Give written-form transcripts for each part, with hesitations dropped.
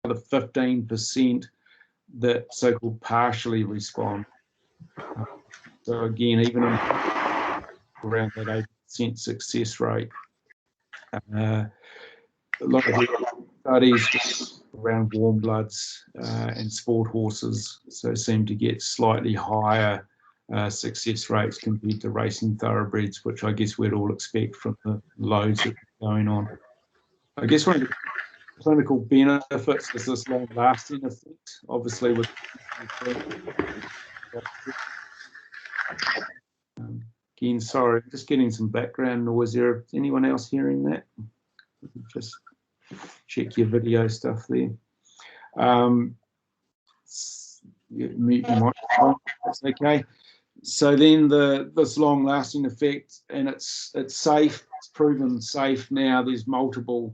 the 15% that so-called partially respond. So again, even around that 8% success rate. A lot of studies around warm bloods and sport horses seem to get slightly higher success rates compared to racing thoroughbreds, which I guess we'd all expect from the loads that are going on. I guess one of the clinical benefits is this long-lasting effect, obviously with again, sorry, just getting some background noise there. Is anyone else hearing that? Just check your video stuff there. Mute your microphone, that's okay. So then this long-lasting effect, and it's safe, it's proven safe now. There's multiple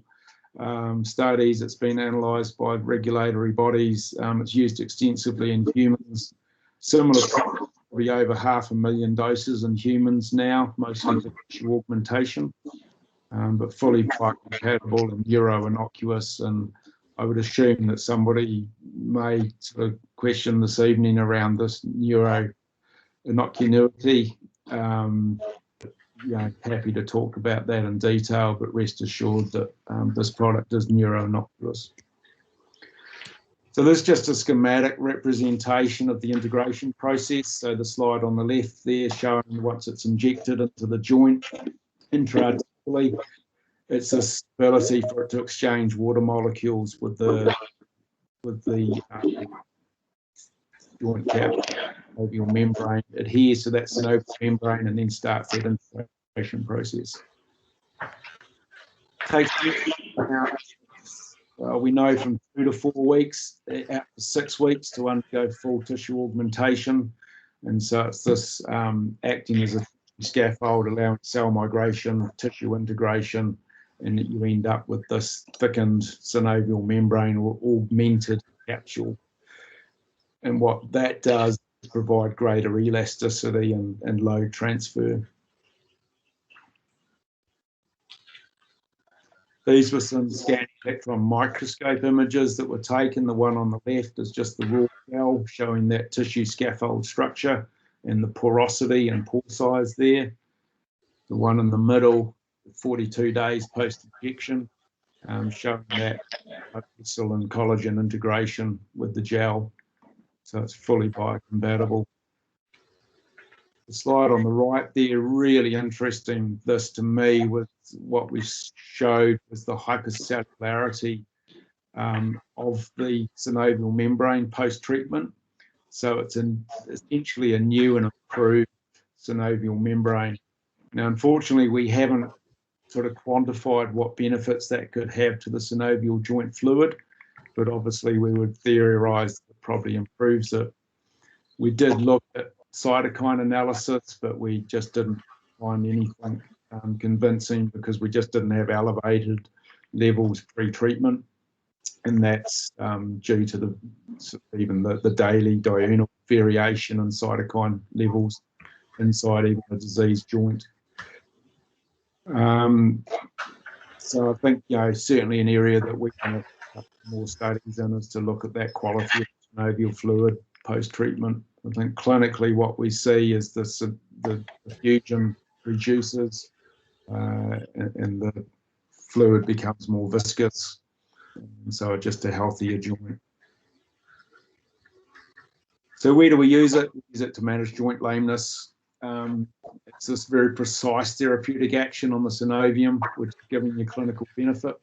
studies. It's been analysed by regulatory bodies. It's used extensively in humans. Similar, probably over 500,000 doses in humans now, mostly for tissue augmentation, but fully biocompatible and neuro-innocuous. And I would assume that somebody may sort of question this evening around this neuro-innocuity. Happy to talk about that in detail, but rest assured that this product is neuro-innocuous. So this is just a schematic representation of the integration process. So the slide on the left there showing once it's injected into the joint intraarticularly, it's this ability for it to exchange water molecules with the joint cap, synovial membrane, adheres to that synovial membrane, and then starts that integration process. We know from 2 to 4 weeks, out to 6 weeks to undergo full tissue augmentation. And so it's this acting as a scaffold, allowing cell migration, tissue integration, and you end up with this thickened synovial membrane or augmented capsule. And what that does is provide greater elasticity and load transfer. These were some scanning electron microscope images that were taken. The one on the left is just the raw gel showing that tissue scaffold structure and the porosity and pore size there. The one in the middle, 42 days post-injection, showing that muscle and collagen integration with the gel. So it's fully biocompatible. The slide on the right there, really interesting. This to me was what we showed was the hypercellularity of the synovial membrane post-treatment. So it's essentially a new and improved synovial membrane. Now, unfortunately, we haven't sort of quantified what benefits that could have to the synovial joint fluid, but obviously we would theorise that it probably improves it. We did look at cytokine analysis, but we just didn't find anything convincing because we just didn't have elevated levels pre-treatment, and that's due to even the daily diurnal variation in cytokine levels inside even a diseased joint. So I think, certainly an area that we can have more studies in is to look at that quality of synovial fluid post-treatment. I think clinically what we see is the fusion reduces and the fluid becomes more viscous, and so just a healthier joint. So where do we use it? We use it to manage joint lameness. It's this very precise therapeutic action on the synovium, which is giving you clinical benefit,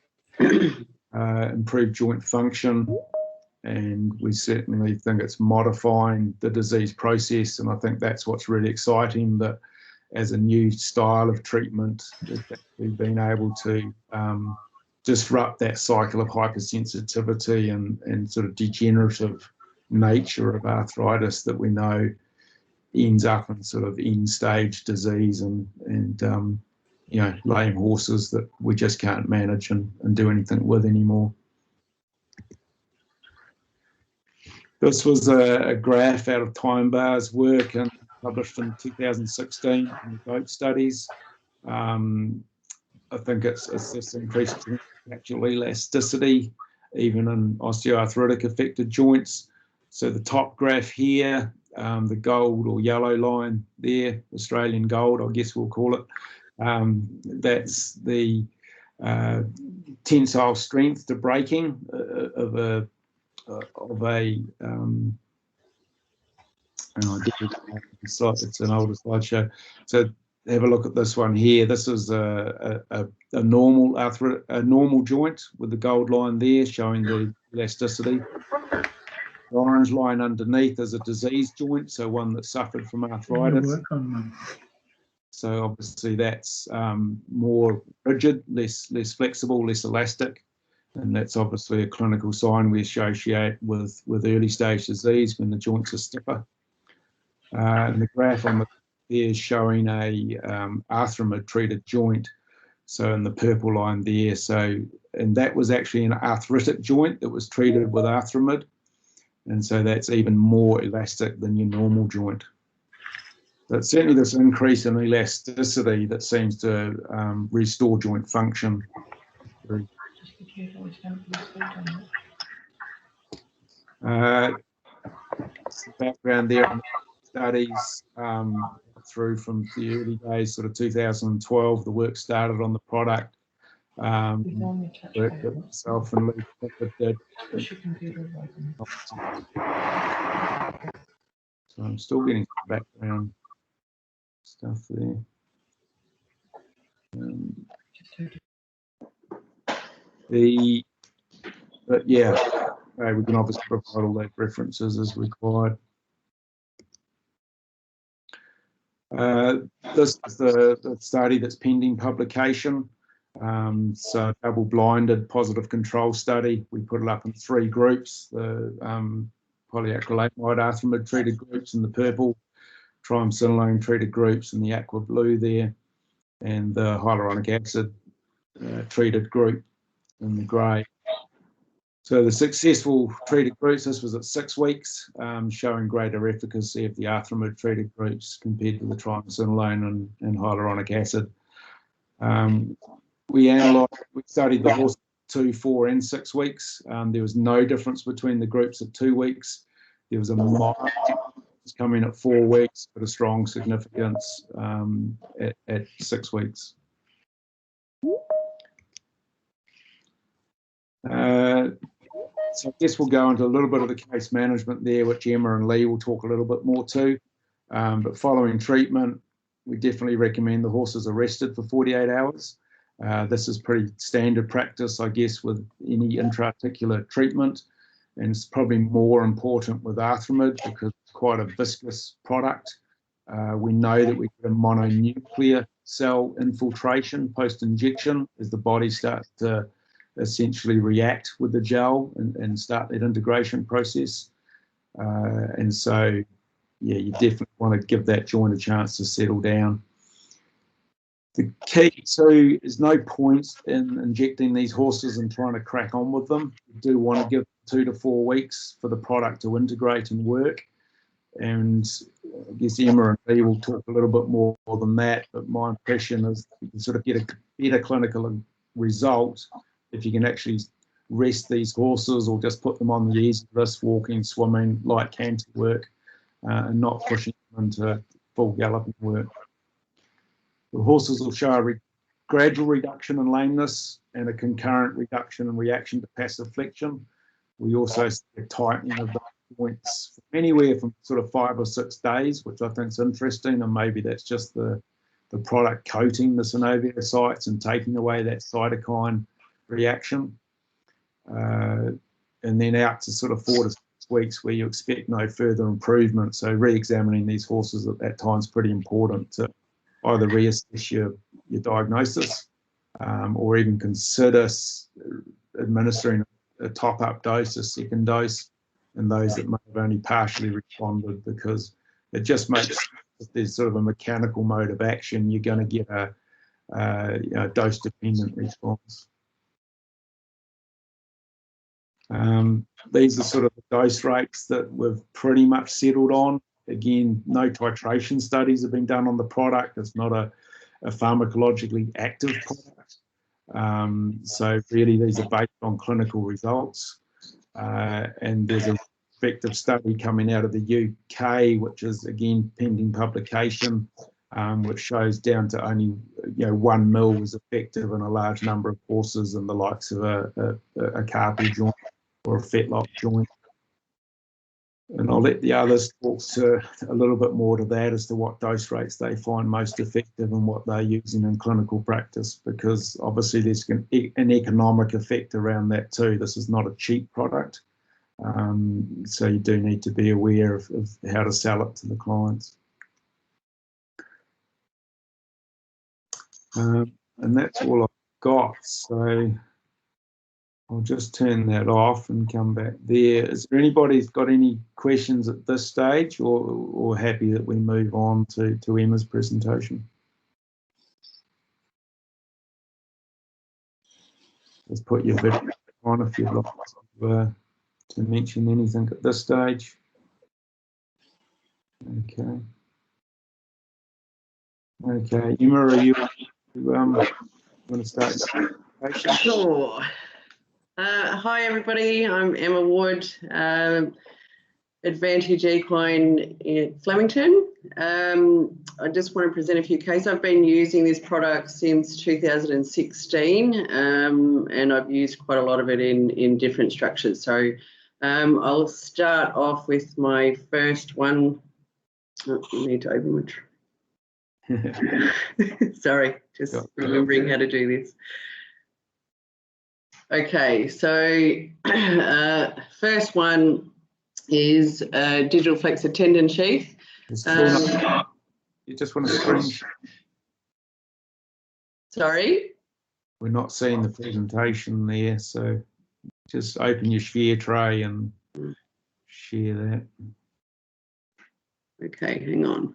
improved joint function, and we certainly think it's modifying the disease process. And I think that's what's really exciting, that as a new style of treatment, we've been able to disrupt that cycle of hypersensitivity and sort of degenerative nature of arthritis that we know ends up in sort of end-stage disease and lame horses that we just can't manage and do anything with anymore. This was a graph out of Time Bar's work and published in 2016 in the goat studies. I think it's this increased actual elasticity even in osteoarthritic affected joints. So the top graph here, the gold or yellow line there, Australian gold, I guess we'll call it. That's the tensile strength to breaking of a it's an older slideshow. So have a look at this one here. This is a normal joint with the gold line there showing the elasticity. The orange line underneath is a diseased joint, so one that suffered from arthritis. So obviously that's more rigid, less flexible, less elastic, and that's obviously a clinical sign we associate with early stage disease when the joints are stiffer. And the graph on the there is showing a Arthramid treated joint, so in the purple line there. So, and that was actually an arthritic joint that was treated with Arthramid, and so that's even more elastic than your normal joint. But certainly this increase in elasticity that seems to restore joint function. Background there on the studies through from the early days, sort of 2012, the work started on the product. Work that myself and Leigh Clifford did. So I'm still getting background stuff there. But yeah, we can obviously provide all those references as required. This is the study that's pending publication. So double-blinded positive control study. We put it up in 3 groups: the polyacrylamide Arthramid treated groups in the purple, triamcinolone treated groups in the aqua blue there, and the hyaluronic acid treated group in the grey. So the successful treated groups, this was at 6 weeks, showing greater efficacy of the Arthramid treated groups compared to the triamcinolone and hyaluronic acid. We studied the horse 2, 4, and 6 weeks. There was no difference between the groups at 2 weeks. There was a mild difference coming at 4 weeks, but a strong significance at 6 weeks. So I guess we'll go into a little bit of the case management there, which Emma and Leigh will talk a little bit more to. But following treatment, we definitely recommend the horses are rested for 48 hours. This is pretty standard practice, I guess, with any intra-articular treatment, and it's probably more important with Arthramid because it's quite a viscous product. We know that we get a mononuclear cell infiltration post-injection as the body starts to essentially react with the gel and start that integration process. And so, yeah, you definitely want to give that joint a chance to settle down. The key too is no point in injecting these horses and trying to crack on with them. You do want to give 2 to 4 weeks for the product to integrate and work. And I guess Emma and Leigh will talk a little bit more than that, but my impression is you can sort of get a better clinical result if you can actually rest these horses or just put them on the easy list, walking, swimming, light canter work, and not pushing them into full galloping work. The horses will show a gradual reduction in lameness and a concurrent reduction in reaction to passive flexion. We also see a tightening of the joints from anywhere from sort of 5 or 6 days, which I think is interesting, and maybe that's just the product coating the synovial sites and taking away that cytokine reaction. And then out to sort of 4 to 6 weeks where you expect no further improvement. So re-examining these horses at that time is pretty important to either reassess your diagnosis or even consider administering a top-up dose, a second dose, and those that may have only partially responded, because it just makes sense if there's sort of a mechanical mode of action, you're going to get a dose-dependent response. These are sort of the dose rates that we've pretty much settled on. Again, no titration studies have been done on the product. It's not a pharmacologically active product. So really these are based on clinical results. And there's a effective study coming out of the UK, which is again pending publication, which shows down to only 1 mil was effective in a large number of horses and the likes of a carpal joint or a fetlock joint. And I'll let the others talk to a little bit more to that as to what dose rates they find most effective and what they're using in clinical practice, because obviously there's an economic effect around that too. This is not a cheap product. So you do need to be aware of how to sell it to the clients. And that's all I've got. So I'll just turn that off and come back there. Is there anybody who's got any questions at this stage, or happy that we move on to Emma's presentation? Just put your video on if you'd like to mention anything at this stage. Okay. Okay, Emma, are you want to start? Sure. Hi, everybody. I'm Emma Wood, Advantage Equine in Flemington. I just want to present a few cases. I've been using this product since 2016, and I've used quite a lot of it in different structures. So I'll start off with my first one. Oh, I need to open my sorry, just remembering how to do this. Okay, so first one is digital flexor tendon sheath. You just want to screen. Sorry? We're not seeing the presentation there, so just open your share tray and share that. Okay, hang on.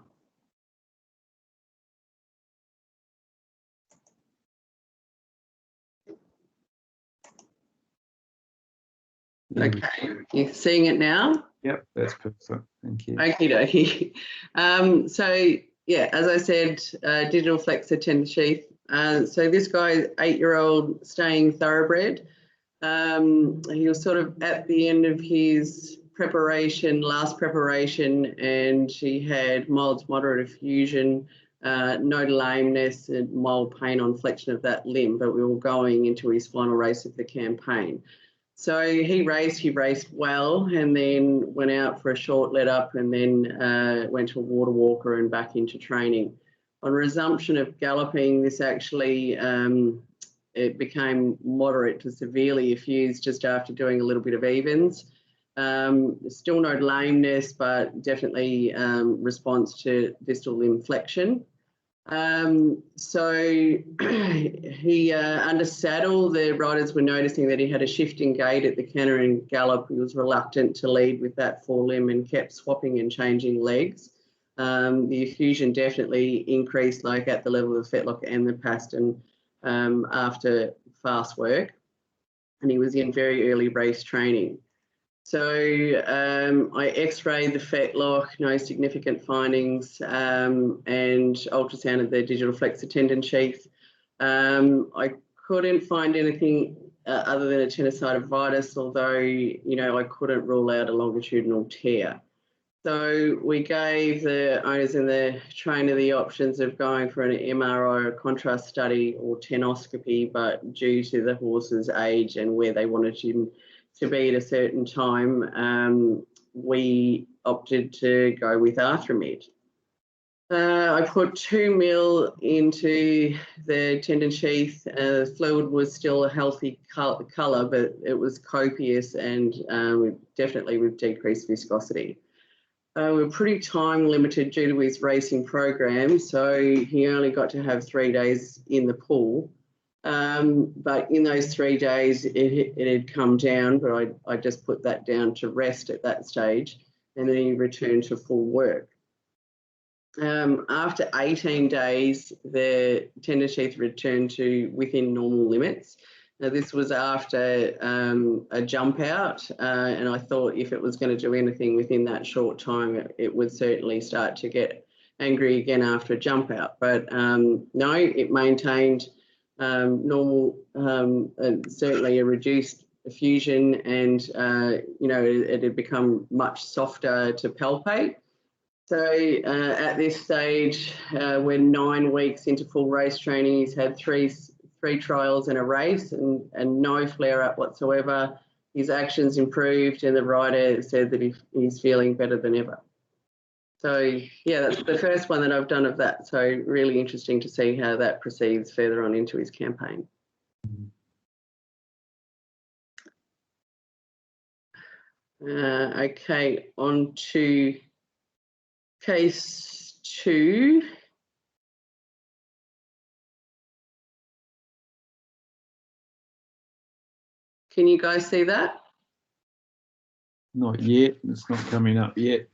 Okay, you're seeing it now? Yep, that's perfect. Thank you. Okie dokie. So, yeah, as I said, digital flexor tendon sheath. So this guy, 8-year-old, staying thoroughbred. He was sort of at the end of his last preparation, and he had mild to moderate effusion, no lameness and mild pain on flexion of that limb, but we were going into his final race of the campaign. So he raced well, and then went out for a short let up, and then went to a water walker and back into training. On resumption of galloping, this actually it became moderate to severely effused just after doing a little bit of evens. Still no lameness, but definitely response to distal limb flexion. So he under saddle, the riders were noticing that he had a shifting gait at the canter and gallop. He was reluctant to lead with that forelimb and kept swapping and changing legs. The effusion definitely increased, like at the level of the fetlock and the pastern after fast work, and he was in very early race training. So I x-rayed the fetlock, no significant findings, and ultrasounded the digital flexor tendon sheath. I couldn't find anything other than a tenosynovitis, although, I couldn't rule out a longitudinal tear. So we gave the owners and the trainer the options of going for an MRI or contrast study or tenoscopy, but due to the horse's age and where they wanted him to be at a certain time, we opted to go with Arthramid. I put 2 mil into the tendon sheath. Fluid was still a healthy colour, but it was copious and definitely with decreased viscosity. We were pretty time limited due to his racing program, so he only got to have 3 days in the pool. But in those 3 days, it had come down, but I just put that down to rest at that stage, and then he returned to full work. After 18 days, the tendon sheath returned to within normal limits. Now, this was after a jump out, and I thought if it was going to do anything within that short time, it would certainly start to get angry again after a jump out. But no, it maintained normal, certainly a reduced effusion, and you know, it had become much softer to palpate. So at this stage, we're 9 weeks into full race training. He's had three trials and a race, and no flare-up whatsoever. His actions improved, and the rider said that he's feeling better than ever. So yeah, that's the first one that I've done of that. So really interesting to see how that proceeds further on into his campaign. Okay, on to case 2. Can you guys see that? Not yet. It's not coming up yet.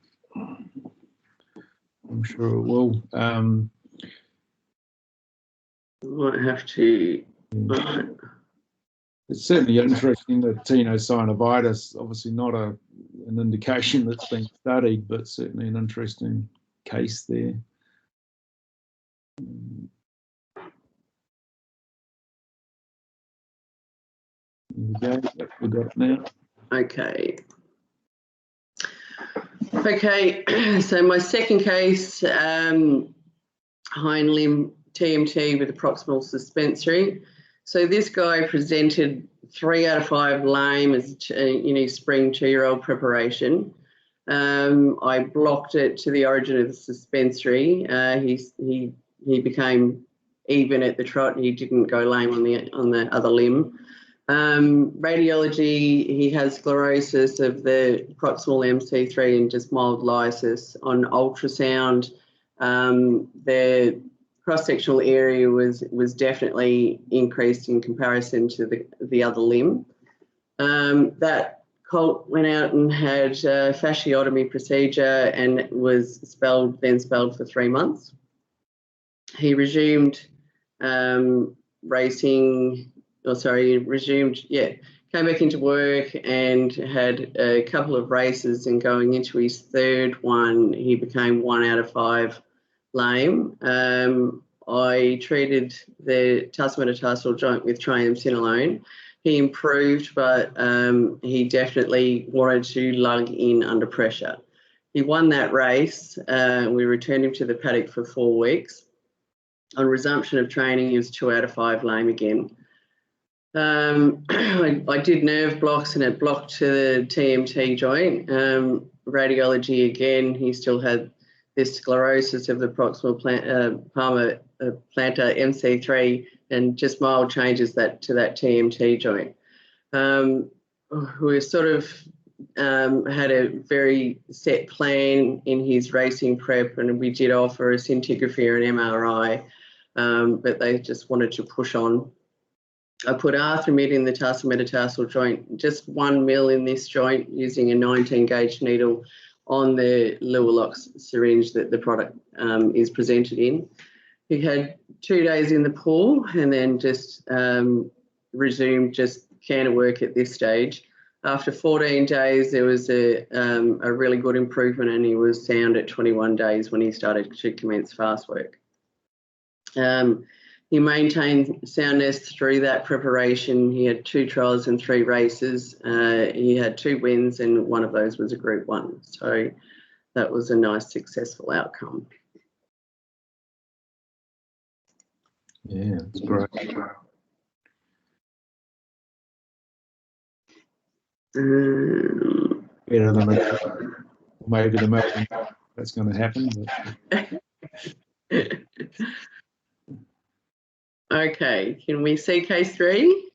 I'm sure it will. Might have to. Yeah. It's certainly interesting that tenosynovitis, obviously not an indication that's been studied, but certainly an interesting case there. There we go. We've got it now. Okay. Okay, so my second case, hind limb TMT with a proximal suspensory. So this guy presented 3 out of 5 lame as in his spring 2-year-old preparation. I blocked it to the origin of the suspensory. He became even at the trot. He didn't go lame on the other limb. Radiology, he has sclerosis of the proximal MC3 and just mild lysis. On ultrasound, the cross-sectional area was definitely increased in comparison to the other limb. That colt went out and had a fasciotomy procedure and was then spelled for 3 months. He resumed racing. Came back into work and had a couple of races, and going into his 3rd one, he became 1 out of 5 lame. I treated the tarsal joint with triamcinolone. He improved, but he definitely wanted to lug in under pressure. He won that race. We returned him to the paddock for 4 weeks. On resumption of training, he was 2 out of 5 lame again. I did nerve blocks, and it blocked to the TMT joint. Radiology again, he still had this sclerosis of the proximal palmar plantar MC3 and just mild changes to that TMT joint. We sort of had a very set plan in his racing prep, and we did offer a scintigraphy or an MRI, but they just wanted to push on. I put Arthramid in the tarsal-metatarsal joint, just 1 mil in this joint using a 19-gauge needle on the Lowe syringe that the product is presented in. He had 2 days in the pool and then just resumed just canter work at this stage. After 14 days, there was a really good improvement, and he was sound at 21 days when he started to commence fast work. He maintained soundness through that preparation. He had 2 trials and 3 races. He had 2 wins, and one of those was a Group 1. So that was a nice, successful outcome. Yeah, it's great. Better than maybe the most that's going to happen. But. Okay, can we see case 3?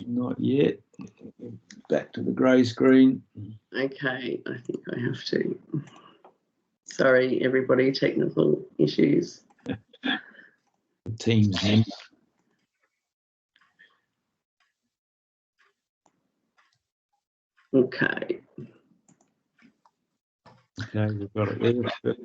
Not yet. Back to the grey screen. Okay, I think I have to. Sorry, everybody, technical issues. The team's name. Okay. Okay, we've got it there.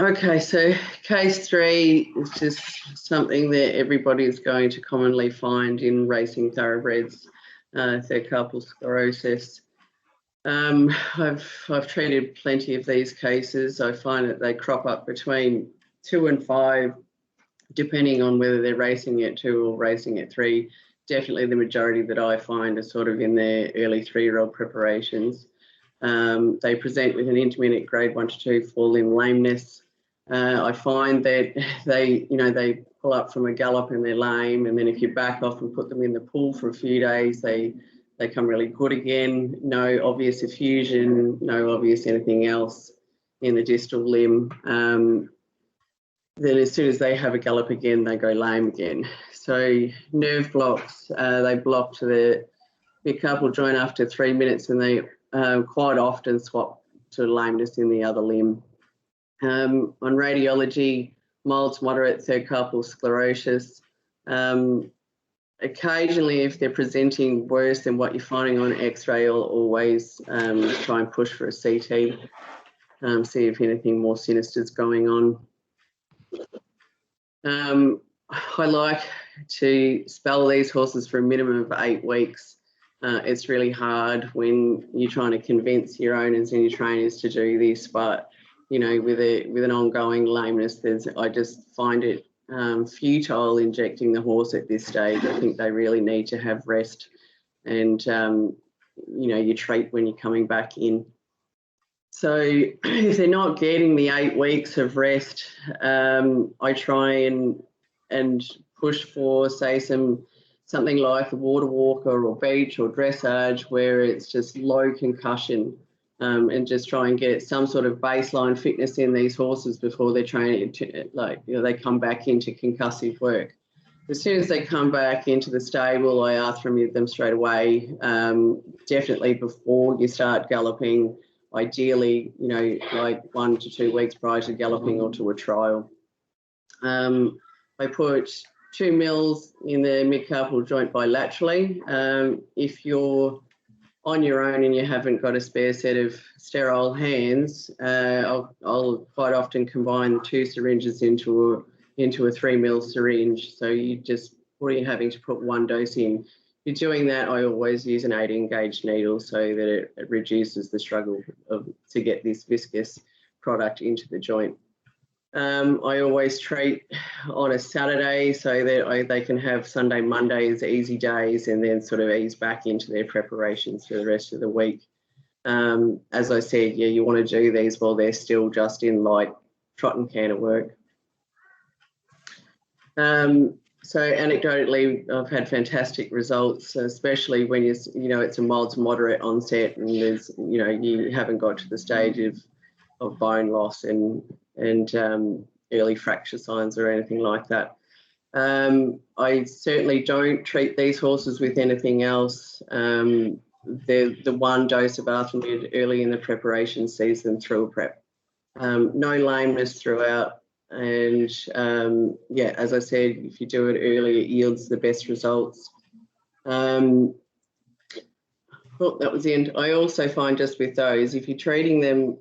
Okay, so case 3 is just something that everybody is going to commonly find in racing thoroughbreds, third carpal sclerosis. I've treated plenty of these cases. I find that they crop up between 2 and 5 depending on whether they're racing at 2 or racing at 3. Definitely the majority that I find are sort of in their early 3-year-old preparations. They present with an intermittent grade 1 to 2 forelimb lameness. I find that they pull up from a gallop and they're lame, and then if you back off and put them in the pool for a few days, they come really good again. No obvious effusion, no obvious anything else in the distal limb. Then as soon as they have a gallop again, they go lame again. So nerve blocks, they block to the mid-carpal joint after 3 minutes, and they quite often swap to lameness in the other limb. On radiology, mild to moderate third carpal sclerosis. Occasionally, if they're presenting worse than what you're finding on X-ray, I'll always try and push for a CT, see if anything more sinister is going on. I like to spell these horses for a minimum of 8 weeks. It's really hard when you're trying to convince your owners and your trainers to do this, but with an ongoing lameness, I just find it futile injecting the horse at this stage. I think they really need to have rest, and you treat when you're coming back in. So if they're not getting the 8 weeks of rest, I try and push for, say, something like a water walker or beach or dressage, where it's just low concussion, and just try and get some sort of baseline fitness in these horses before they're training they come back into concussive work. As soon as they come back into the stable, I arthramid them straight away, definitely before you start galloping, ideally, like 1 to 2 weeks prior to galloping or to a trial. I put 2 mils in the mid-carpal joint bilaterally. If you're on your own and you haven't got a spare set of sterile hands, I'll quite often combine 2 syringes into a 3 mil syringe. So what are you having to put 1 dose in? If you're doing that, I always use an 18 gauge needle so that it reduces the struggle to get this viscous product into the joint. I always treat on a Saturday so that they can have Sunday, Monday as easy days, and then sort of ease back into their preparations for the rest of the week. As I said, you want to do these while they're still just in light trot and canter work. So anecdotally, I've had fantastic results, especially when it's a mild to moderate onset, and there's you haven't got to the stage of bone loss and early fracture signs or anything like that. I certainly don't treat these horses with anything else. The 1 dose of arthramid early in the preparation sees them through a prep. No lameness throughout. And as I said, if you do it early, it yields the best results. Well, that was the end. I also find just with those, if you're treating them,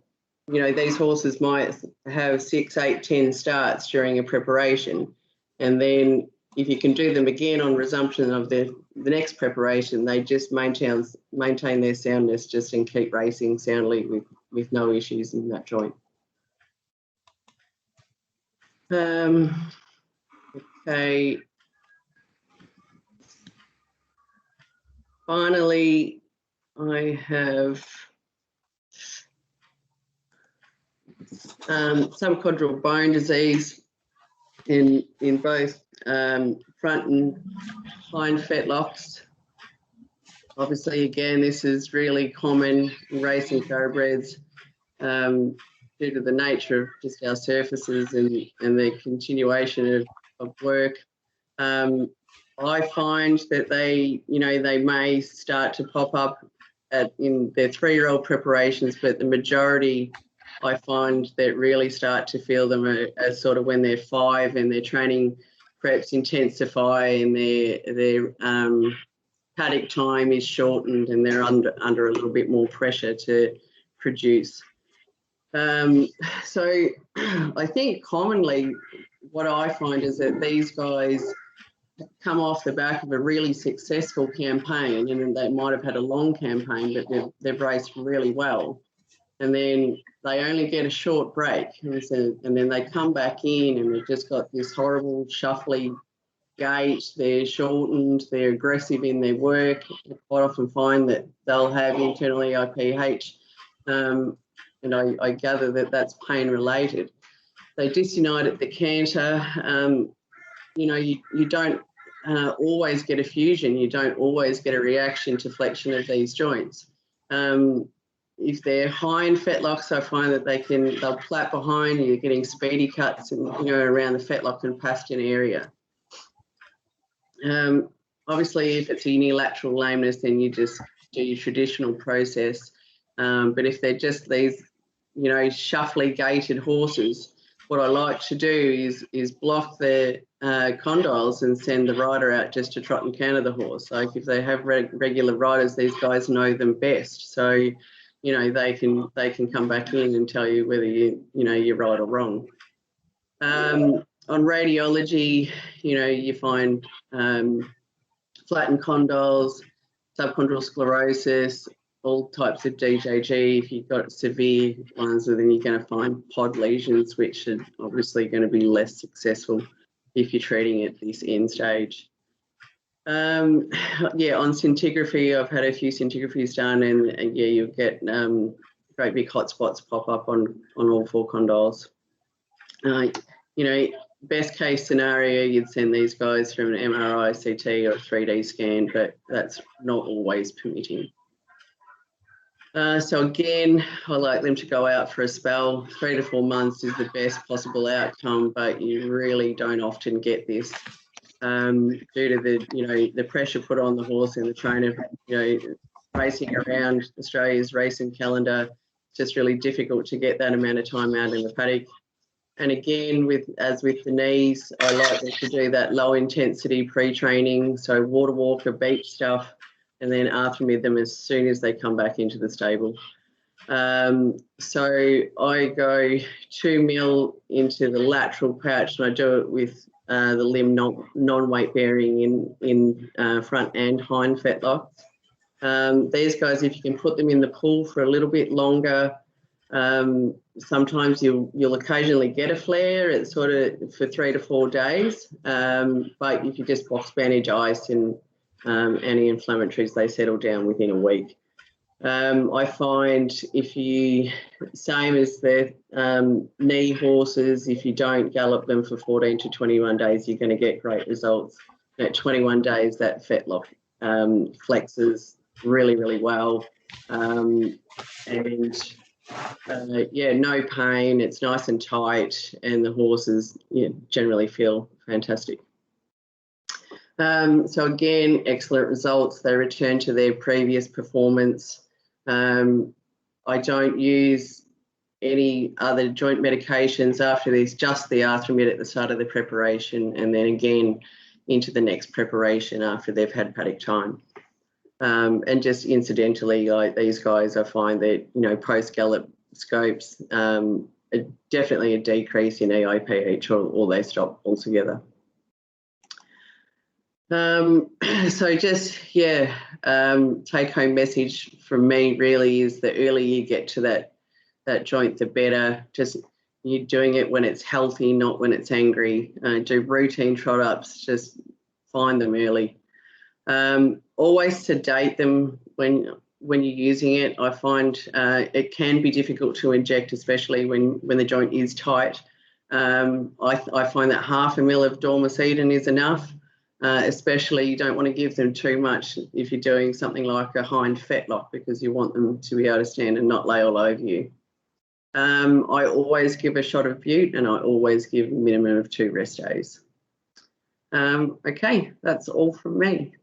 these horses might have 6, 8, 10 starts during a preparation. And then if you can do them again on resumption of the next preparation, they just maintain their soundness just and keep racing soundly with no issues in that joint. Okay. Finally, I have subchondral bone disease in both front and hind fetlocks. Obviously, again, this is really common in racing thoroughbreds due to the nature of just our surfaces and the continuation of work. I find that they may start to pop up in their 3-year-old preparations, but the majority I find that really start to feel them as sort of when they're 5 and their training preps intensify and their paddock time is shortened and they're under a little bit more pressure to produce. So I think commonly what I find is that these guys come off the back of a really successful campaign, and they might have had a long campaign, but they've raced really well. and then they only get a short break, and then they come back in and they've just got this horrible shuffly gait. They're shortened, they're aggressive in their work. I quite often find that they'll have internal EIPH, and I gather that that's pain related. They disunite at the canter. You don't always get a fusion. You don't always get a reaction to flexion of these joints. If they're hind fetlocks, I find that they'll plait behind. You're getting speedy cuts around the fetlock and pastern area. Obviously, if it's a unilateral lameness, then you just do your traditional process. But if they're just these, shuffly gaited horses, what I like to do is block the condyles and send the rider out just to trot and canter the horse. Like if they have regular riders, these guys know them best. So, they can come back in and tell you whether you're right or wrong. On radiology, you find flattened condyles, subchondral sclerosis, all types of DJG. If you've got severe ones, then you're going to find pod lesions, which are obviously going to be less successful if you're treating at this end stage. On scintigraphy, I've had a few scintigraphies done, and you'll get great big hot spots pop up on all 4 condyles. Best case scenario, you'd send these guys from an MRI, CT, or a 3D scan, but that's not always permitting. So again, I like them to go out for a spell. 3 to 4 months is the best possible outcome, but you really don't often get this due to the pressure put on the horse and the trainer, racing around Australia's racing calendar. It's just really difficult to get that amount of time out in the paddock. And again, as with the knees, I like them to do that low intensity pre-training, so water walker, beach stuff, and then Arthramid them as soon as they come back into the stable. So I go 2 mil into the lateral pouch, and I do it with the limb non-weight bearing in front and hind fetlocks. These guys, if you can put them in the pool for a little bit longer, sometimes you'll occasionally get a flare. It's sort of for 3 to 4 days, but if you just box bandage ice and anti-inflammatories, they settle down within a week. I find same as the knee horses, if you don't gallop them for 14 to 21 days, you're going to get great results. At 21 days, that fetlock flexes really, really well. No pain, it's nice and tight, and the horses generally feel fantastic. So again, excellent results. They return to their previous performance. I don't use any other joint medications after this, just the Arthramid at the start of the preparation, and then again into the next preparation after they've had paddock time. And just incidentally, like these guys, I find that, post-gallop scopes, definitely a decrease in EIPH, or they stop altogether. So just, take-home message from me really is the earlier you get to that joint, the better. Just you're doing it when it's healthy, not when it's angry. Do routine trot-ups, just find them early. Always sedate them when you're using it. I find it can be difficult to inject, especially when the joint is tight. I find that 1/2 ml of dormicedin is enough. Especially you don't want to give them too much if you're doing something like a hind fetlock, because you want them to be able to stand and not lay all over you. I always give a shot of bute, and I always give a minimum of 2 rest days. Okay, that's all from me.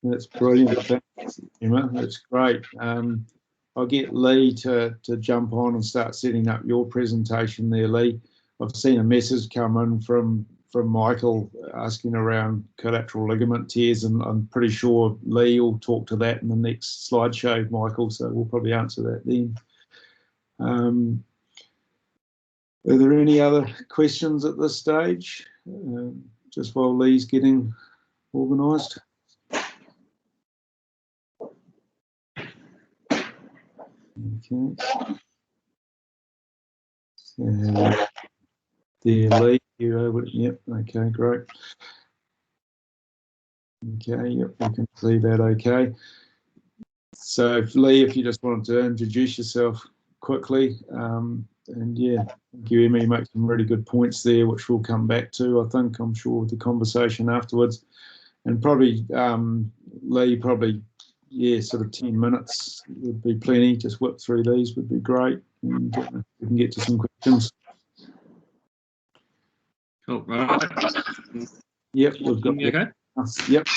That's brilliant. Thanks, Emma. That's great. I'll get Leigh to jump on and start setting up your presentation there, Leigh. I've seen a message come in from Michael asking around collateral ligament tears, and I'm pretty sure Leigh will talk to that in the next slideshow, Michael, so we'll probably answer that then. Are there any other questions at this stage, just while Leigh's getting organised? Okay. So, there, Leigh, you over? Yep. Okay, great. Okay, yep, we can see that. Okay. So, Leigh, if you just wanted to introduce yourself quickly, and yeah, thank you, Emmy. You make some really good points there, which we'll come back to, I think, I'm sure, with the conversation afterwards. And probably, Leigh, probably, yeah, sort of 10 minutes would be plenty. Just whip through these would be great. And we can get to some questions. Cool. Right. Yep, we've got Okay. Yep,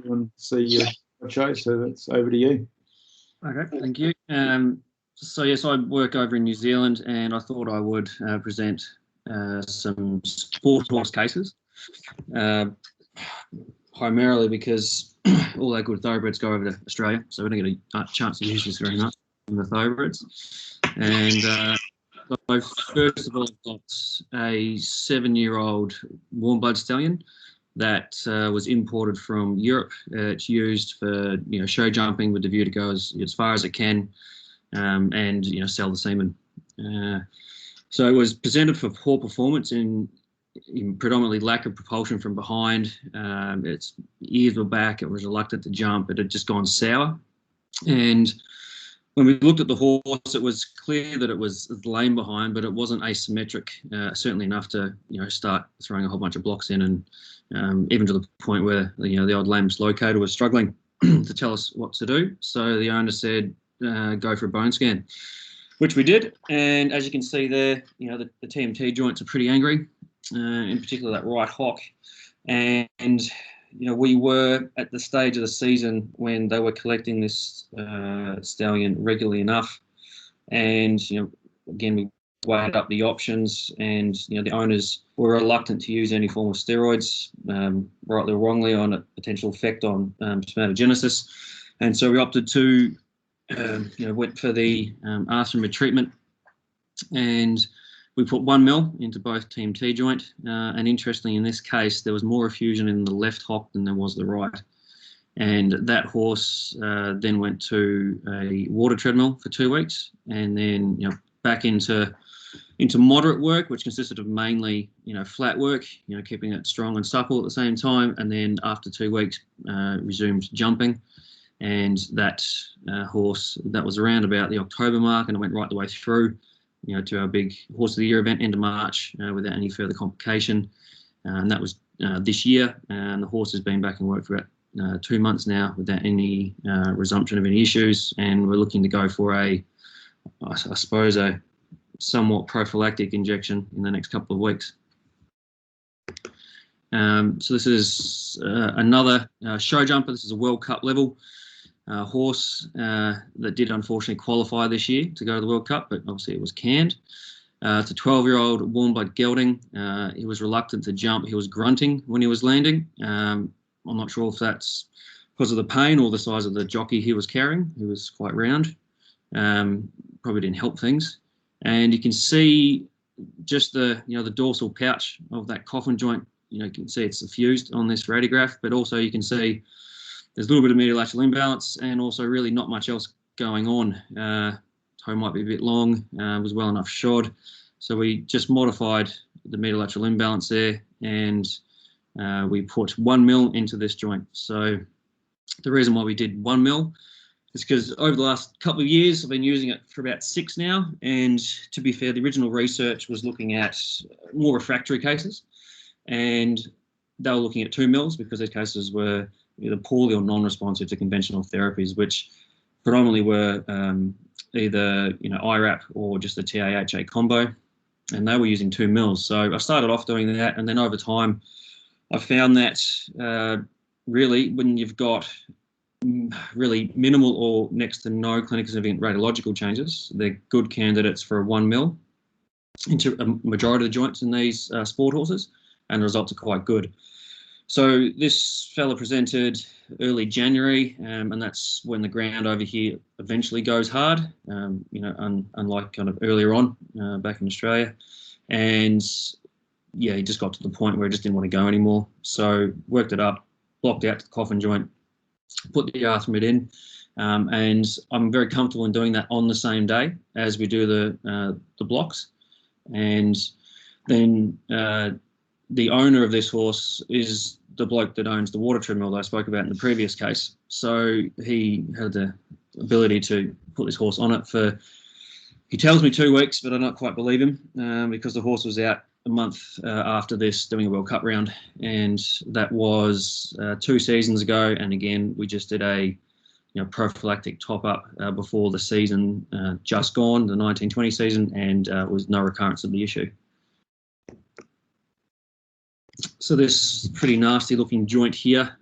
and see you, Joe. So that's over to you. Okay, thank you. So yes, I work over in New Zealand, and I thought I would present some sport horse cases, primarily because all our good thoroughbreds go over to Australia, so we don't get a chance to use this very much in the thoroughbreds. And so first of all, I've got a 7-year-old warm blood stallion that was imported from Europe. It's used for show jumping with the view to go as far as it can, and sell the semen. So it was presented for poor performance in predominantly lack of propulsion from behind. Its ears were back. It was reluctant to jump. It had just gone sour. And when we looked at the horse, it was clear that it was lame behind, but it wasn't asymmetric, certainly enough to start throwing a whole bunch of blocks in, and even to the point where the old lameness locator was struggling to tell us what to do. So the owner said, go for a bone scan, which we did. And as you can see there, the TMT joints are pretty angry, in particular that right hock. And we were at the stage of the season when they were collecting this stallion regularly enough. And, again, we weighed up the options, and, the owners were reluctant to use any form of steroids, rightly or wrongly, on a potential effect on spermatogenesis. And so we opted to, went for the Arthramid treatment, and we put 1 mil into both TMT joint, and interestingly, in this case, there was more effusion in the left hock than there was the right. And that horse then went to a water treadmill for 2 weeks, and then back into moderate work, which consisted of mainly flat work, keeping it strong and supple at the same time. And then after 2 weeks, resumed jumping. And that horse, that was around about the October mark, and it went right the way through to our big Horse of the Year event end of March without any further complication. And that was this year. And the horse has been back in work for about 2 months now without any resumption of any issues. And we're looking to go for I suppose, a somewhat prophylactic injection in the next couple of weeks. So this is another show jumper. This is a World Cup level horse that did unfortunately qualify this year to go to the World Cup, but obviously it was canned. It's a 12-year-old warm blood gelding. He was reluctant to jump. He was grunting when he was landing. I'm not sure if that's because of the pain or the size of the jockey he was carrying, who was quite round. Probably didn't help things. And you can see just the dorsal pouch of that coffin joint. You can see it's effused on this radiograph, but also you can see there's a little bit of medial lateral imbalance, and also really not much else going on. Toe might be a bit long, was well enough shod. So we just modified the medial lateral imbalance there, and we put 1 mil into this joint. So the reason why we did 1 mil is because over the last couple of years, I've been using it for about 6 now. And to be fair, the original research was looking at more refractory cases, and they were looking at 2 mils because those cases were either poorly or non-responsive to conventional therapies, which predominantly were either IRAP or just the TAAG combo, and they were using 2 mils. So I started off doing that, and then over time I found that really when you've got really minimal or next to no clinically significant radiological changes, they're good candidates for a 1 mil into a majority of the joints in these sport horses, and the results are quite good. So this fella presented early January, and that's when the ground over here eventually goes hard, unlike kind of earlier on back in Australia. And yeah, he just got to the point where he just didn't want to go anymore. So worked it up, blocked out to the coffin joint, put the Arthramid in, and I'm very comfortable in doing that on the same day as we do the blocks. And then the owner of this horse is the bloke that owns the water treadmill that I spoke about in the previous case. So he had the ability to put this horse on it for, he tells me 2 weeks, but I don't quite believe him, because the horse was out a month after this doing a World Cup round, and that was 2 seasons ago. And again, we just did a prophylactic top up before the season just gone, the 1920 season, and was no recurrence of the issue. So this pretty nasty looking joint here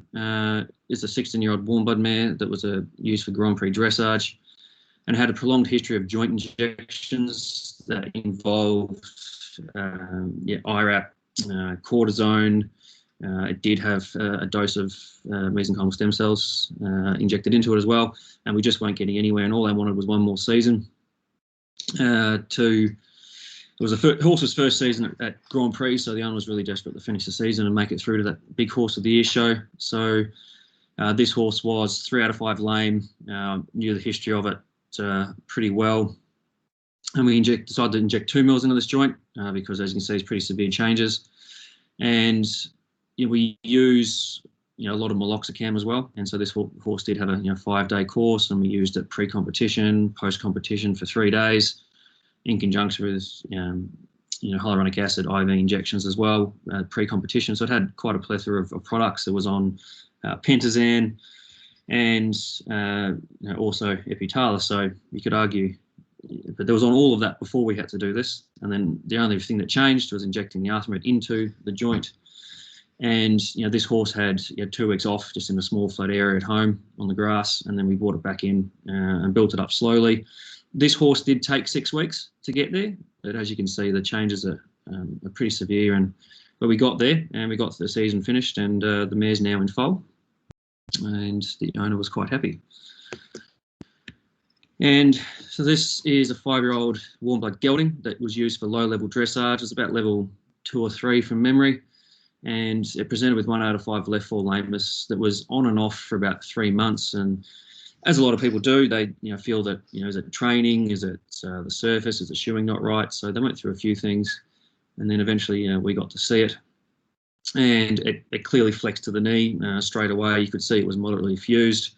is a 16-year-old warm blood mare that was used for Grand Prix dressage, and had a prolonged history of joint injections that involved IRAP, cortisone. It did have a dose of mesenchymal stem cells injected into it as well, and we just weren't getting anywhere, and all they wanted was one more season. It was the horse's first season at Grand Prix, so the owner was really desperate to finish the season and make it through to that big horse of the year show. So this horse was 3 out of 5 lame, knew the history of it pretty well. And we decided to inject 2 mils into this joint because, as you can see, it's pretty severe changes. And we use a lot of meloxicam as well. And so this horse did have a 5-day course, and we used it pre-competition, post-competition for 3 days, in conjunction with hyaluronic acid IV injections as well, pre-competition. So it had quite a plethora of products. It was on Pentazan and also Epitalis. So you could argue, but there was on all of that before we had to do this. And then the only thing that changed was injecting the Arthramid into the joint. And this horse had 2 weeks off just in a small flat area at home on the grass, and then we brought it back in and built it up slowly. This horse did take 6 weeks to get there, but as you can see, the changes are pretty severe. But we got there, and we got the season finished, and the mare's now in foal, and the owner was quite happy. And so this is a 5-year-old warm blood gelding that was used for low-level dressage. It's about level 2 or 3 from memory, and it presented with 1 out of 5 left fore lameness that was on and off for about 3 months. And as a lot of people do, they feel that is it training, is it the surface, is the shoeing not right? So they went through a few things, and then eventually we got to see it, and it clearly flexed to the knee straight away. You could see it was moderately fused.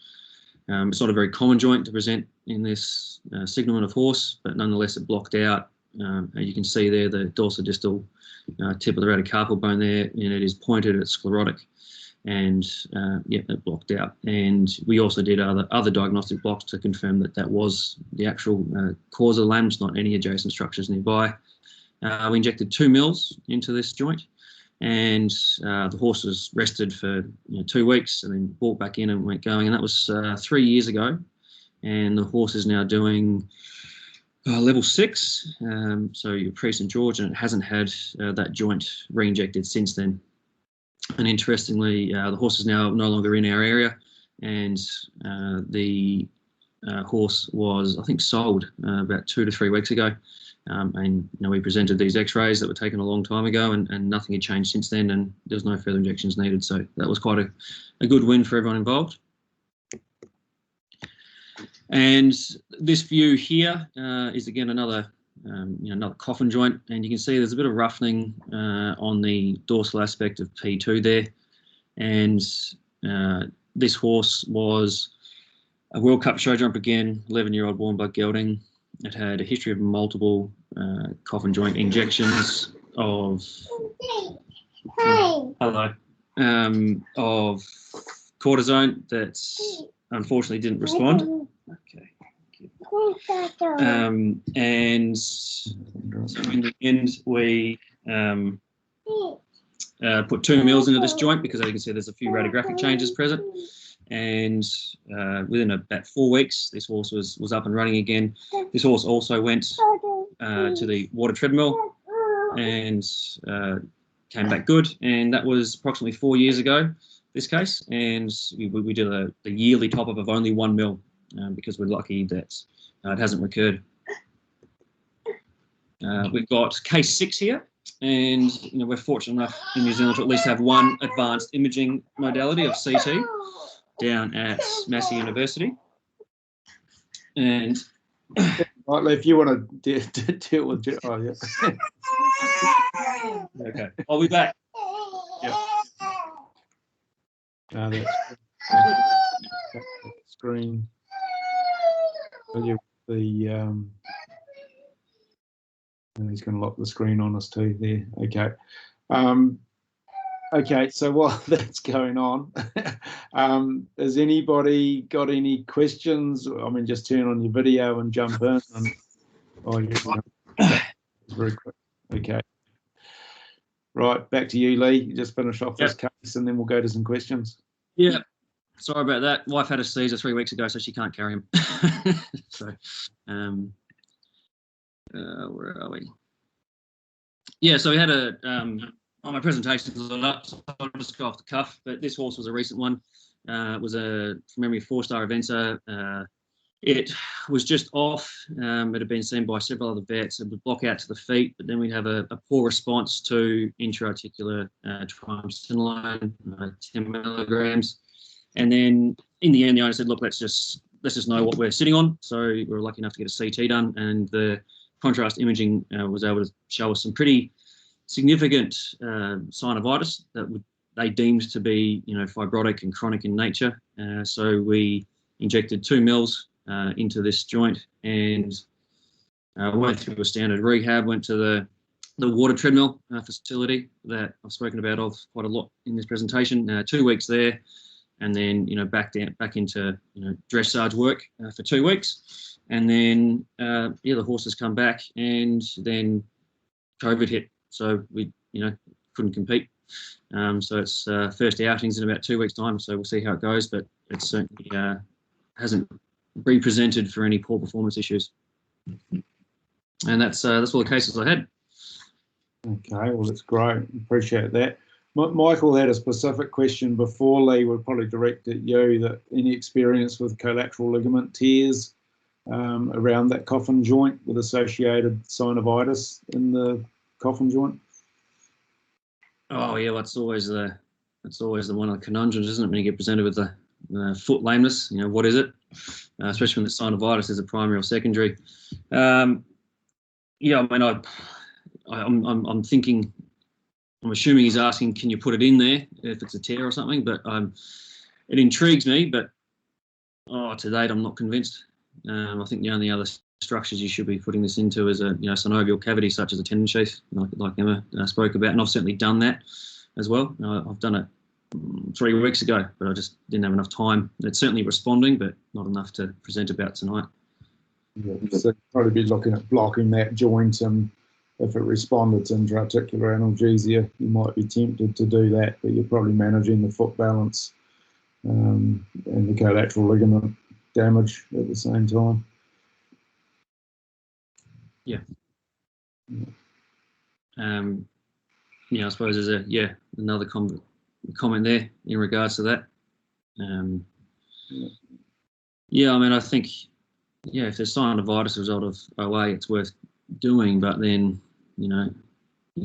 It's not a very common joint to present in this signalement of horse, but nonetheless it blocked out. You can see there the dorsodistal tip of the radicarpal bone there, and it is pointed, it's sclerotic. And it blocked out. And we also did other diagnostic blocks to confirm that was the actual cause of lameness, not any adjacent structures nearby. We injected 2 mils into this joint, and the horse was rested for 2 weeks, and then brought back in and went going. And that was 3 years ago, and the horse is now doing level 6, so your pre-St George, and it hasn't had that joint re-injected since then. And interestingly, the horse is now no longer in our area, and the horse was, I think, sold about 2 to 3 weeks ago. And we presented these X-rays that were taken a long time ago, and nothing had changed since then, and there was no further injections needed. So that was quite a good win for everyone involved. And this view here is again another coffin joint, and you can see there's a bit of roughening on the dorsal aspect of P2 there. And this horse was a World Cup show jump again, 11-year-old warm blood gelding. It had a history of multiple coffin joint injections of of cortisone that unfortunately didn't respond. Okay. And so in the end, we put 2 mils into this joint because, as you can see, there's a few radiographic changes present. And within about 4 weeks, this horse was up and running again. This horse also went to the water treadmill and came back good. And that was approximately 4 years ago, this case. And we did a yearly top-up of only 1 mil because we're lucky that it hasn't recurred. We've got case 6 here, and we're fortunate enough in New Zealand to at least have one advanced imaging modality of CT. down at Massey University. And Right, if you want to deal with it, oh yeah. okay, I'll be back. Yeah. That's screen. The and he's going to lock the screen on us too there. Okay. Okay, so while that's going on, has anybody got any questions? I mean, just turn on your video and jump in. And, oh, yeah, very quick. Okay. Right, back to you, Leigh. You just finish off this case and then we'll go to some questions. Yeah, sorry about that. Wife had a seizure 3 weeks ago, so she can't carry him. So, where are we? Yeah, so we had a, on my presentation, so I'll just go off the cuff, but this horse was a recent one. It was a, from memory, 4-star eventer. It was just off. It had been seen by several other vets. It would block out to the feet, but then we'd have a poor response to intra-articular triamcinolone, 10 milligrams. And then in the end, the owner said, look, let's just know what we're sitting on. So we were lucky enough to get a CT done, and the contrast imaging was able to show us some pretty significant synovitis that they deemed to be, fibrotic and chronic in nature. So we injected 2 mils into this joint and went through a standard rehab, went to the water treadmill facility that I've spoken about quite a lot in this presentation. 2 weeks there, and then back into dressage work for 2 weeks, and then the horses come back, and then COVID hit, so we couldn't compete. So it's first outings in about 2 weeks' time. So we'll see how it goes, but it certainly hasn't represented for any poor performance issues. And that's all the cases I had. Okay, well, that's great. Appreciate that. Michael had a specific question before. Leigh would probably direct at you, that any experience with collateral ligament tears around that coffin joint with associated synovitis in the coffin joint? Oh yeah, well, it's always the one of the conundrums, isn't it, when you get presented with the foot lameness? What is it? Especially when the synovitis is a primary or secondary. Yeah, I mean, I'm thinking, I'm assuming he's asking, can you put it in there if it's a tear or something? But it intrigues me, but to date, I'm not convinced. I think the only other structures you should be putting this into is a synovial cavity, such as a tendon sheath, like Emma spoke about, and I've certainly done that as well. I've done it 3 weeks ago, but I just didn't have enough time. It's certainly responding, but not enough to present about tonight. Yeah, so probably be looking at blocking that joint, and if it responded to intra-articular analgesia, you might be tempted to do that, but you're probably managing the foot balance and the collateral ligament damage at the same time. Yeah. I suppose there's another comment there in regards to that. I mean, I think, if there's synovitis as a result of OA, it's worth doing, but then, you've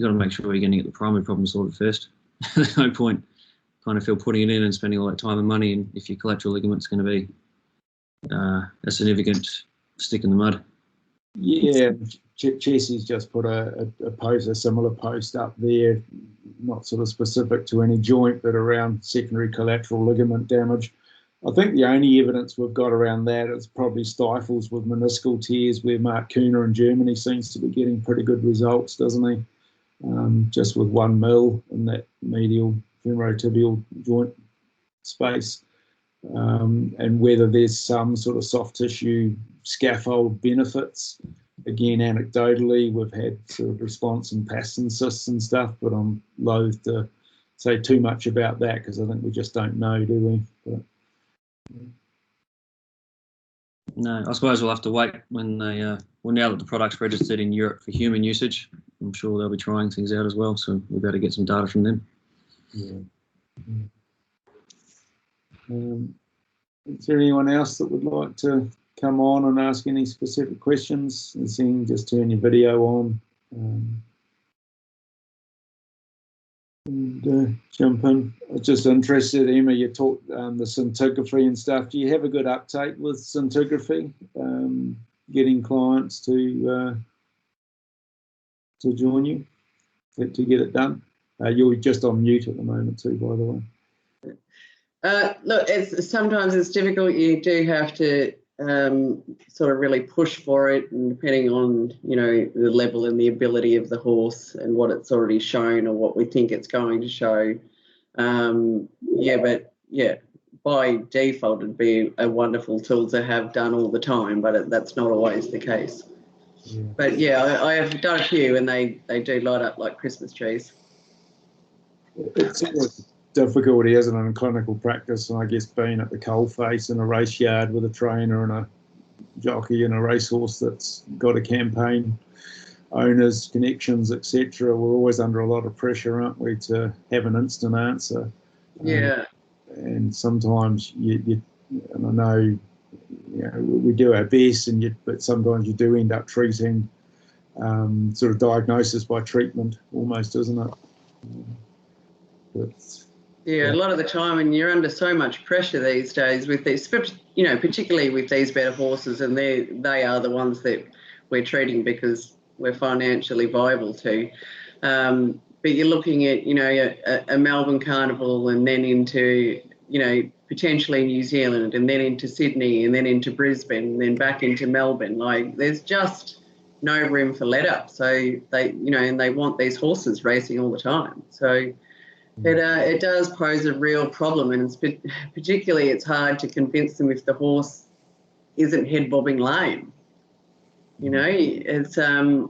got to make sure you're going to get the primary problem sorted first. There's no point putting it in and spending all that time and money, and if your collateral ligament's going to be a significant stick in the mud. Yeah, Jesse's just put a similar post up there, not sort of specific to any joint, but around secondary collateral ligament damage. I think the only evidence we've got around that is probably stifles with meniscal tears, where Mark Kuhner in Germany seems to be getting pretty good results, doesn't he? Just with 1 mil in that medial femorotibial joint space. And whether there's some sort of soft tissue scaffold benefits. Again, anecdotally, we've had sort of response in Paston cysts and stuff, but I'm loath to say too much about that because I think we just don't know, do we? But, no, I suppose we'll have to wait when they, now that the product's registered in Europe for human usage. I'm sure they'll be trying things out as well, so we've got to get some data from them. Yeah. Is there anyone else that would like to come on and ask any specific questions? And seeing, just turn your video on. And jump in. I was just interested, Emma, you taught the scintigraphy and stuff. Do you have a good uptake with scintigraphy, getting clients to join you, to get it done? You're just on mute at the moment too, by the way. Look, sometimes it's difficult. You do have to sort of really push for it, and depending on, you know, the level and the ability of the horse and what it's already shown or what we think it's going to show. But by default it'd be a wonderful tool to have done all the time, but that's not always the case. Yeah. But I have done a few, and they do light up like Christmas trees. It's always difficulty, isn't it, in clinical practice, and I guess being at the coalface in a race yard with a trainer and a jockey and a racehorse that's got a campaign, owners, connections, etc. We're always under a lot of pressure, aren't we, to have an instant answer? Yeah. And sometimes you and I know, you know, we do our best, but sometimes you do end up treating sort of diagnosis by treatment, almost, isn't it? A lot of the time, and you're under so much pressure these days with these, you know, particularly with these better horses, and they are the ones that we're treating because we're financially viable to. But you're looking at, you know, a Melbourne Carnival, and then into, you know, potentially New Zealand, and then into Sydney, and then into Brisbane, and then back into Melbourne. Like, there's just no room for let up. So they, you know, and they want these horses racing all the time. So it does pose a real problem, and particularly it's hard to convince them if the horse isn't head bobbing lame. You know, it's and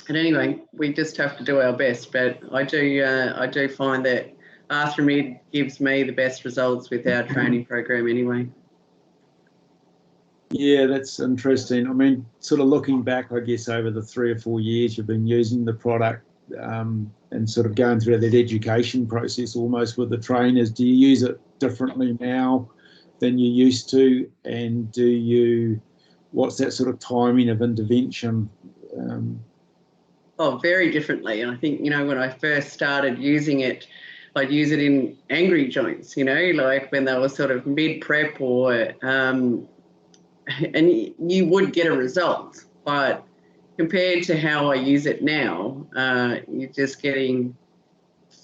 anyway, we just have to do our best. But I do find that Arthramid gives me the best results with our training program anyway. Yeah, that's interesting. I mean, sort of looking back, I guess, over the 3 or 4 years you've been using the product, and sort of going through that education process almost with the trainers, do you use it differently now than you used to? And what's that sort of timing of intervention? Very differently. And I think, you know, when I first started using it, I'd use it in angry joints, you know, like when they were sort of mid-prep or, and you would get a result. But compared to how I use it now, you're just getting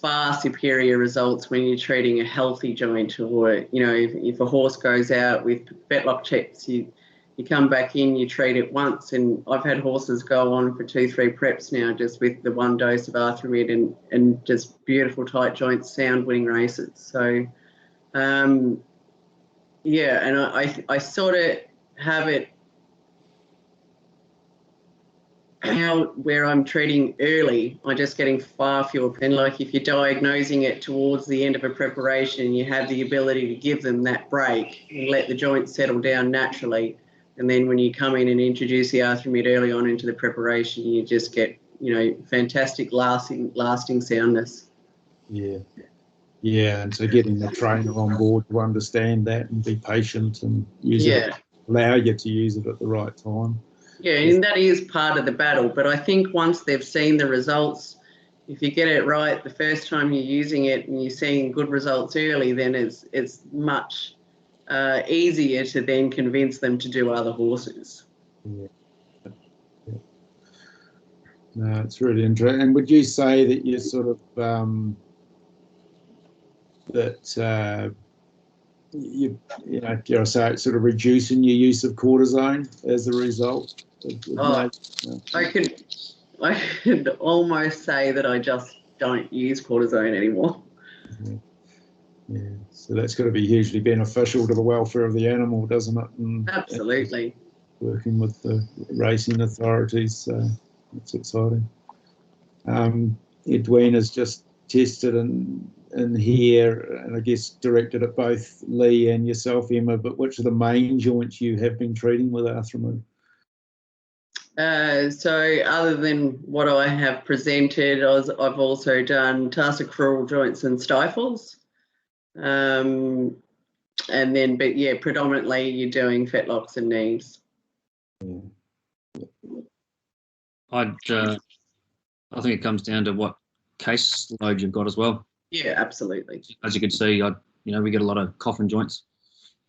far superior results when you're treating a healthy joint, or, you know, if a horse goes out with fetlock checks, you come back in, you treat it once, and I've had horses go on for 2-3 preps now just with the 1 dose of Arthramid, and just beautiful tight joints, sound winning races. So, and I sort of have it now where I'm treating early, I'm just getting far fewer. And like, if you're diagnosing it towards the end of a preparation, you have the ability to give them that break and let the joints settle down naturally. And then when you come in and introduce the Arthramid early on into the preparation, you just get, you know, fantastic lasting soundness. Yeah. Yeah, and so getting the trainer on board to understand that and be patient and use it, allow you to use it at the right time. Yeah, and that is part of the battle. But I think once they've seen the results, if you get it right the first time you're using it and you're seeing good results early, then it's much easier to then convince them to do other horses. Yeah. No, it's really interesting. And would you say that you're sort of you know, dare I say it, sort of reducing your use of cortisone as a result? I could almost say that I just don't use cortisone anymore. Yeah, so that's got to be hugely beneficial to the welfare of the animal, doesn't it? And absolutely. Working with the racing authorities, it's exciting. Edwina's just tested in here, and I guess directed at both Leigh and yourself, Emma, but which are the main joints you have been treating with Arthramid? So other than what I have presented, I've also done tarsacral joints and stifles. And then, but yeah, predominantly you're doing fetlocks and knees. I think it comes down to what case load you've got as well. Yeah, absolutely. As you can see, we get a lot of coffin joints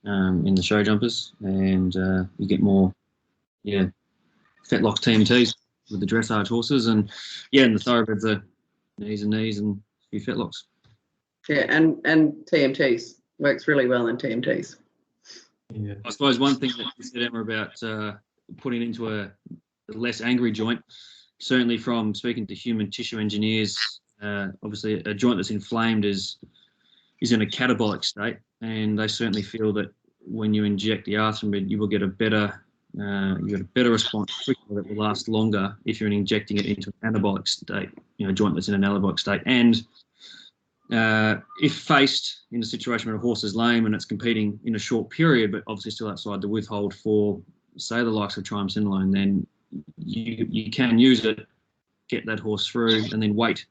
in the show jumpers, and you get more, fetlocks, TMTs with the dressage horses, and in the thoroughbreds are knees and a few fetlocks. Yeah, and TMTs works really well in TMTs. Yeah. I suppose one thing that you said, Emma, about putting into a less angry joint, certainly from speaking to human tissue engineers, obviously a joint that's inflamed is in a catabolic state, and they certainly feel that when you inject the Arthramid, you will get a better response quicker, that will last longer if you're injecting it into an anabolic state, joint that's in an anabolic state. And if faced in a situation where a horse is lame and it's competing in a short period, but obviously still outside the withhold for, say, the likes of triamcinolone, then you can use it, get that horse through, and then wait.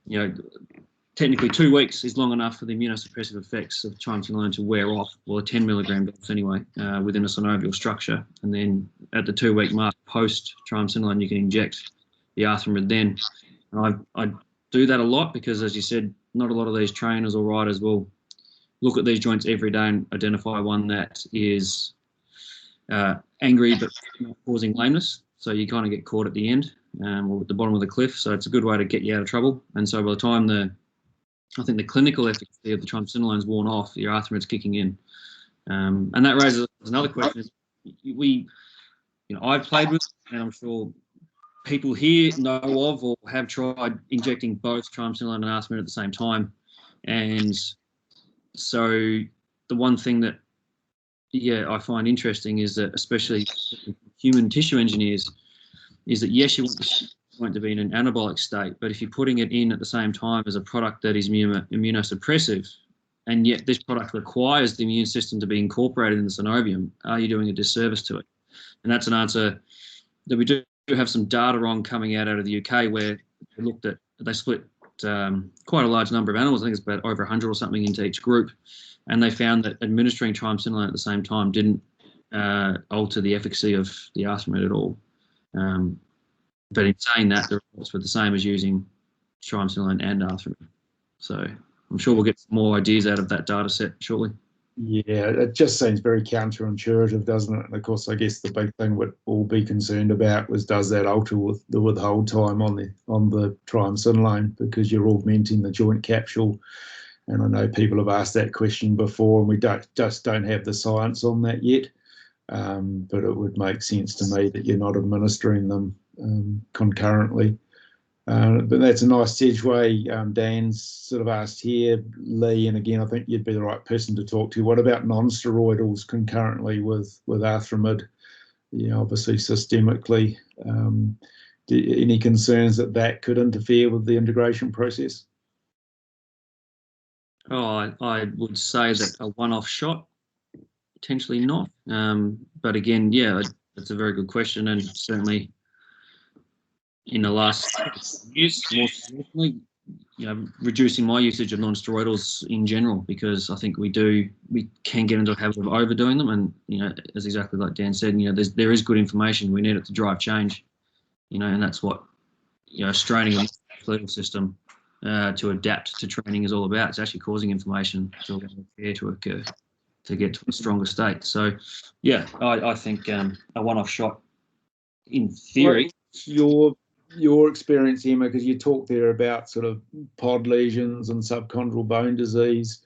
Technically 2 weeks is long enough for the immunosuppressive effects of triamcinolone to wear off, or a 10 milligram dose anyway, within a synovial structure. And then at the 2 week mark post triamcinolone, you can inject the Arthramid then. And I do that a lot because, as you said, not a lot of these trainers or riders will look at these joints every day and identify one that is angry but not causing lameness. So you kind of get caught at the end or at the bottom of the cliff. So it's a good way to get you out of trouble. And so by the time I think the clinical efficacy of the triamcinolone is worn off, your Arthramid's kicking in. And that raises another question. I've played with, and I'm sure people here know of or have tried injecting both triamcinolone and Arthramid at the same time. And so the one thing that, I find interesting is that, especially human tissue engineers, is that yes, you want the joint to be in an anabolic state, but if you're putting it in at the same time as a product that is immunosuppressive, and yet this product requires the immune system to be incorporated in the synovium, are you doing a disservice to it? And that's an answer that we do have some data on coming out of the UK, where they split quite a large number of animals, I think it's about over 100 or something, into each group, and they found that administering triamcinolone at the same time didn't alter the efficacy of the Arthramid at all. But in saying that, the results were the same as using triamcinolone and Arthramid. So I'm sure we'll get some more ideas out of that data set shortly. Yeah, it just seems very counterintuitive, doesn't it? And of course, I guess the big thing we'd all be concerned about was, does that alter with the withhold time on the triamcinolone, because you're augmenting the joint capsule. And I know people have asked that question before, and we just don't have the science on that yet. But it would make sense to me that you're not administering them concurrently. But that's a nice segue. Dan's sort of asked here, Leigh, and again, I think you'd be the right person to talk to. What about non-steroidals concurrently with Arthramid? Obviously systemically. Any concerns that could interfere with the integration process? Oh, I would say that a one-off shot, potentially not. But again, that's a very good question, and certainly in the last years, more significantly, reducing my usage of non-steroidals in general, because I think we can get into a habit of overdoing them, and as exactly like Dan said, there is good information. We need it to drive change, and that's what straining the skeletal system to adapt to training is all about. It's actually causing inflammation to occur to get to a stronger state. So, I think a one-off shot, in theory. Your experience, Emma, because you talked there about sort of pod lesions and subchondral bone disease.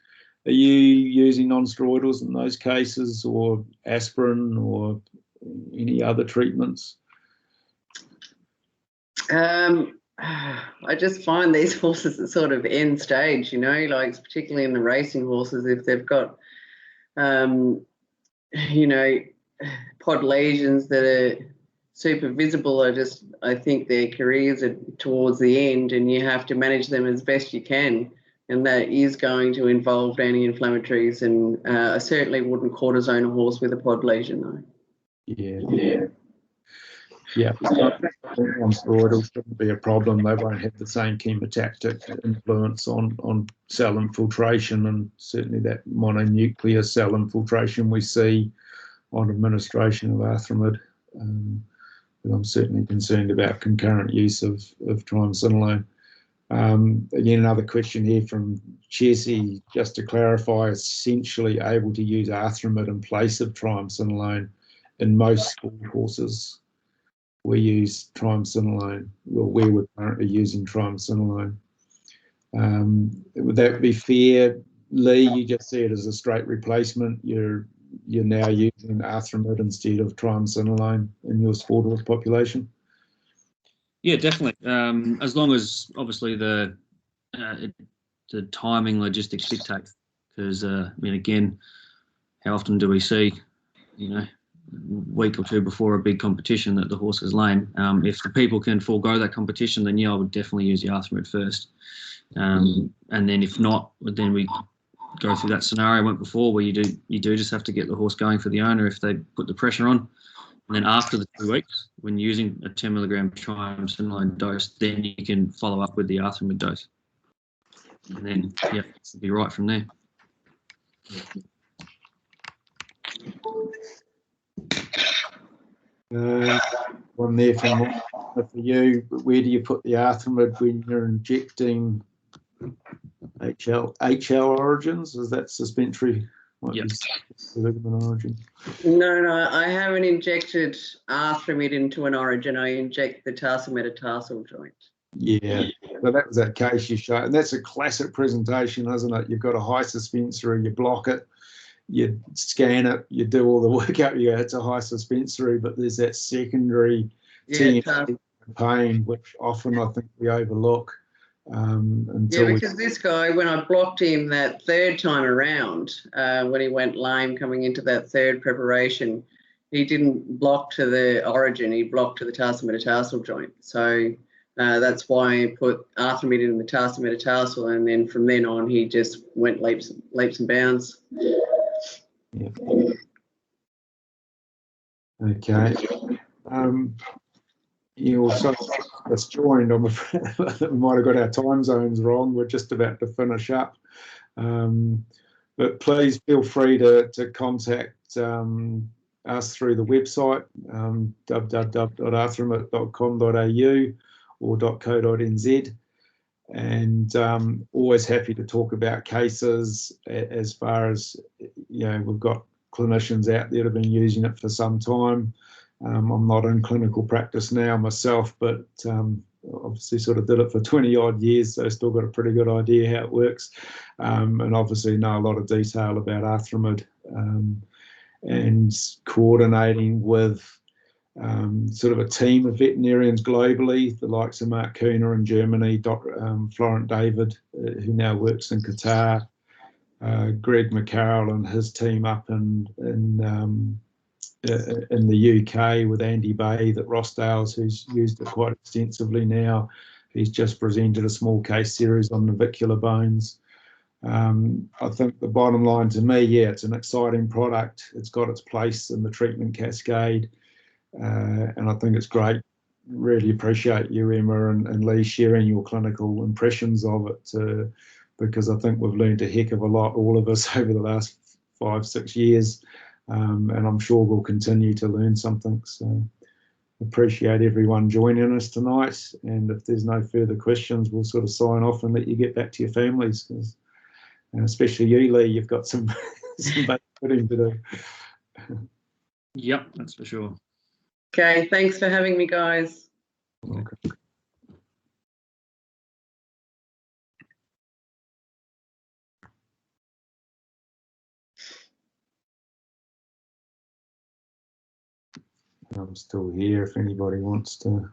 Are you using non-steroidals in those cases, or aspirin, or any other treatments? I just find these horses at sort of end stage, like particularly in the racing horses, if they've got, pod lesions that are super visible, I think their careers are towards the end, and you have to manage them as best you can. And that is going to involve anti-inflammatories, and I certainly wouldn't cortisone a horse with a pod lesion, though. Yeah. Non-steroidals shouldn't be a problem. They won't have the same chemotactic influence on cell infiltration, and certainly that mononuclear cell infiltration we see on administration of Arthramid. But I'm certainly concerned about concurrent use of triamcinolone. Again, another question here from Chessie, just to clarify, essentially able to use Arthramid in place of triamcinolone in most sport horses. We use triamcinolone, well, where we're currently using triamcinolone. Would that be fair, Leigh? You just see it as a straight replacement. You're now using Arthramid instead of triamcinolone in your sport horse population? Yeah, definitely. As long as obviously the timing logistics dictates, because I mean, again, how often do we see, a week or two before a big competition that the horse is lame? If the people can forego that competition, then yeah, I would definitely use the Arthramid first. And then if not, then we go through that scenario I went before, where you do just have to get the horse going for the owner if they put the pressure on. And then after the 2 weeks, when using a 10 milligram triamcinolone dose, then you can follow up with the Arthramid dose. And then, yeah, it should be right from there. One there for you. Where do you put the Arthramid when you're injecting HL origins? Is that suspensory? Yep. Origin? No, I haven't injected Arthramid into an origin. I inject the tarsometatarsal joint. Yeah, so that was that case you showed, and that's a classic presentation, isn't it? You've got a high suspensory, you block it, you scan it, you do all the work out, you go, it's a high suspensory, but there's that secondary TMT pain, which often I think we overlook. Because this guy, when I blocked him that third time around, when he went lame coming into that third preparation, he didn't block to the origin, he blocked to the tarsometatarsal joint. So that's why I put Arthramid in the tarsometatarsal, and then from then on he just went leaps and bounds. Yeah. Okay. You also just joined. I'm afraid we might have got our time zones wrong. We're just about to finish up. But please feel free to contact us through the website, www.arthramid.com.au or .co.nz. And always happy to talk about cases as far as, we've got clinicians out there that have been using it for some time. I'm not in clinical practice now myself, but obviously sort of did it for 20 odd years, so still got a pretty good idea how it works, and obviously know a lot of detail about Arthramid, and coordinating with sort of a team of veterinarians globally, the likes of Mark Kuhner in Germany, Florent David, who now works in Qatar, Greg McCarroll and his team up in the UK with Andy Bay at Rossdale's, who's used it quite extensively now. He's just presented a small case series on navicular bones. I think the bottom line to me, it's an exciting product. It's got its place in the treatment cascade, and I think it's great. Really appreciate you, Emma and Leigh, sharing your clinical impressions of it, because I think we've learned a heck of a lot, all of us, over the last 5-6 years. And I'm sure we'll continue to learn something. So appreciate everyone joining us tonight. And if there's no further questions, we'll sort of sign off and let you get back to your families, because especially you, Leigh, you've got some babysitting to do. Yep, that's for sure. Okay, thanks for having me, guys. Okay. I'm still here if anybody wants to